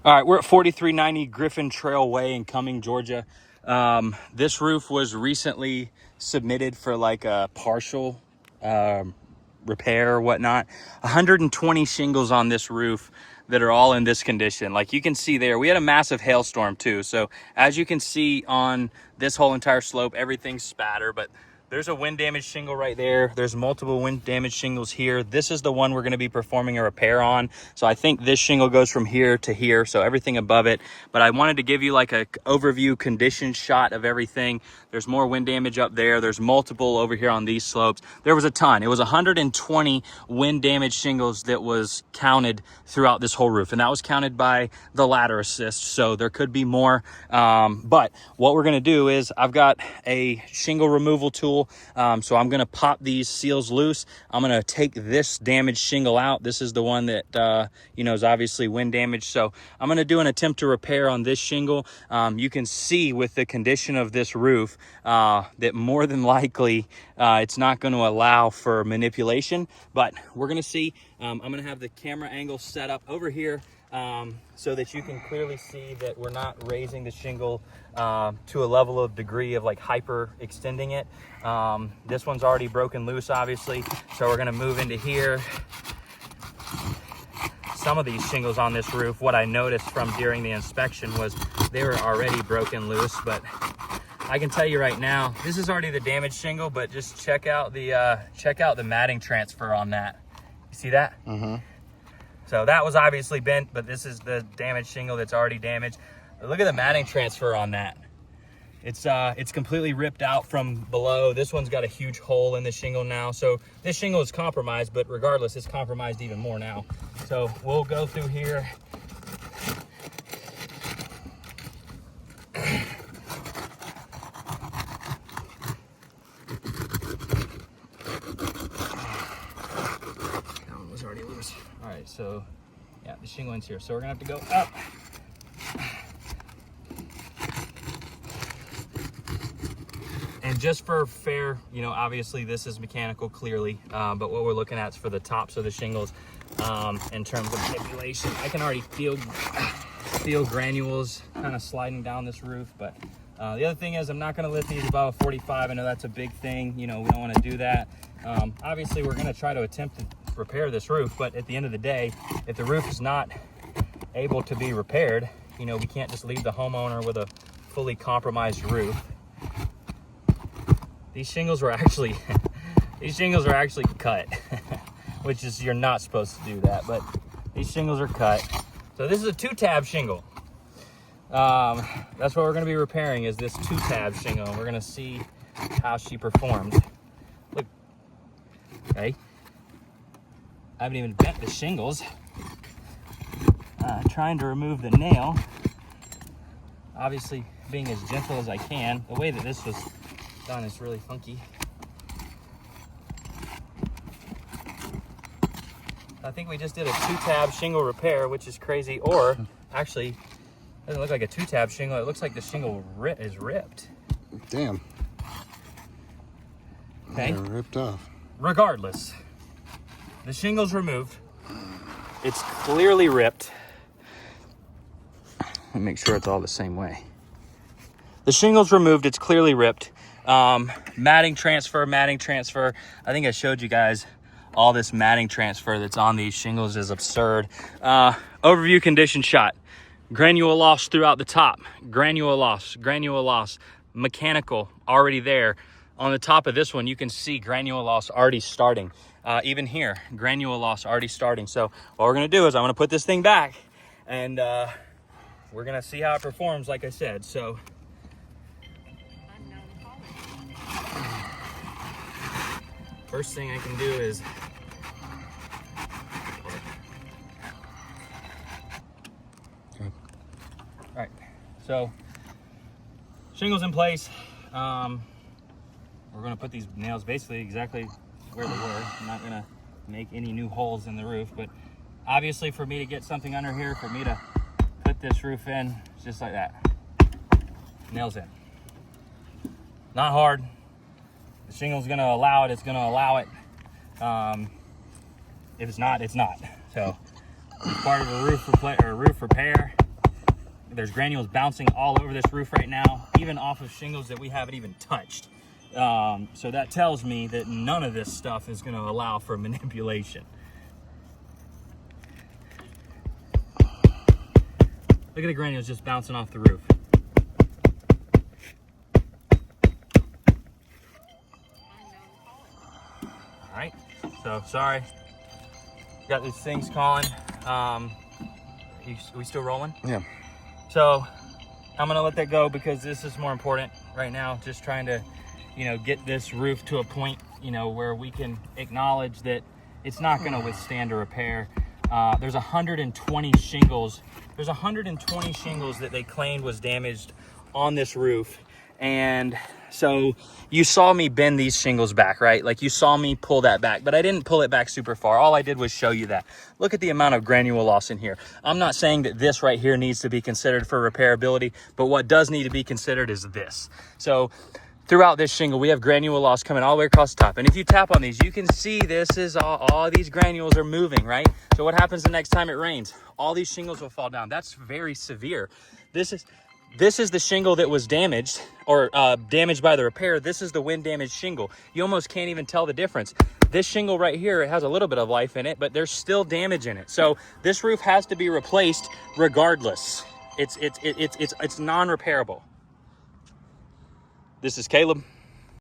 All right, we're at 4390 Griffin Trail Way in Cumming, Georgia. This roof was recently submitted for like a partial repair or whatnot. 120 shingles on this roof that are all in this condition. Like you can see there, we had a massive hailstorm too. So as you can see on this whole entire slope, everything's spatter, but there's a wind damaged shingle right there. There's multiple wind damaged shingles here. This is the one we're going to be performing a repair on. So I think this shingle goes from here to here, so everything above it. But I wanted to give you like a overview condition shot of everything. There's more wind damage up there. There's multiple over here on these slopes. There was a ton. It was 120 wind damaged shingles that was counted throughout this whole roof. And that was counted by the ladder assist. So there could be more. But what we're going to do is I've got a shingle removal tool. So I'm going to pop these seals loose. I'm going to take this damaged shingle out. This is the one that, is obviously wind damaged. So I'm going to do an attempt to repair on this shingle. You can see with the condition of this roof that more than likely it's not going to allow for manipulation, but we're going to see. I'm going to have the camera angle set up over here so that you can clearly see that we're not raising the shingle to a level of degree of like hyper extending it. This one's already broken loose, obviously, so we're going to move into here. Some of these shingles on this roof, what I noticed from during the inspection was they were already broken loose, but I can tell you right now, this is already the damaged shingle, but just check out the matting transfer on that. You see that? Mm-hmm. So that was obviously bent, but this is the damaged shingle that's already damaged. But look at the matting transfer on that. It's completely ripped out from below. This one's got a huge hole in the shingle now. So this shingle is compromised, but regardless, it's compromised even more now. So we'll go through here. That one was already loose. All right, so yeah, the shingle ends here. So we're gonna have to go up. And just for fair, obviously this is mechanical clearly, but what we're looking at is for the tops of the shingles in terms of manipulation. I can already feel granules kind of sliding down this roof, but the other thing is I'm not going to lift these above 45. I know that's a big thing. We don't want to do that. Obviously, we're going to try to attempt to repair this roof, but at the end of the day, if the roof is not able to be repaired, we can't just leave the homeowner with a fully compromised roof. These shingles are actually cut, which is, you're not supposed to do that, but these shingles are cut. So this is a 2-tab shingle. That's what we're going to be repairing, is this 2-tab shingle. We're going to see how she performs. Look, okay, I haven't even bent the shingles. Trying to remove the nail, obviously being as gentle as I can. The way that this was done is really funky. I think we just did a 2-tab shingle repair, which is crazy. Or actually, it doesn't look like a 2-tab shingle. It looks like the shingle is ripped. Damn. Okay. They're ripped off. Regardless, the shingle's removed. It's clearly ripped. Let me make sure it's all the same way. The shingle's removed. It's clearly ripped. Matting transfer. I think I showed you guys all this matting transfer that's on these shingles is absurd. Overview condition shot. Granule loss throughout the top. Granule loss. Mechanical already there. On the top of this one, you can see granule loss already starting. Even here, granule loss already starting. So what we're gonna do is I'm gonna put this thing back and we're gonna see how it performs, like I said. So first thing I can do is okay. All right, so shingles in place. We're gonna put these nails basically exactly where they were. I'm not gonna make any new holes in the roof, but obviously for me to get something under here, for me to put this roof in, it's just like that. Nails in. Not hard. The shingle's gonna allow it, it's gonna allow it. If it's not, it's not. So it's part of a roof repair. There's granules bouncing all over this roof right now, even off of shingles that we haven't even touched. So that tells me that none of this stuff is going to allow for manipulation. Look at the granules just bouncing off the roof. All right, so sorry. Got these things calling. We still rolling? Yeah. So I'm gonna let that go because this is more important right now. Just trying to, get this roof to a point, where we can acknowledge that it's not gonna withstand a repair. There's 120 shingles. There's 120 shingles that they claimed was damaged on this roof. And so you saw me bend these shingles back, right? Like you saw me pull that back, but I didn't pull it back super far. All I did was show you that. Look at the amount of granule loss in here. I'm not saying that this right here needs to be considered for repairability, but what does need to be considered is this. So throughout this shingle, we have granule loss coming all the way across the top. And if you tap on these, you can see this is all these granules are moving, right? So what happens the next time it rains? All these shingles will fall down. That's very severe. This is the shingle that was damaged or damaged by the repair. This is the wind damaged shingle. You almost can't even tell the difference. This shingle right here, it has a little bit of life in it, but there's still damage in it. So this roof has to be replaced regardless. It's non-repairable. This is Caleb.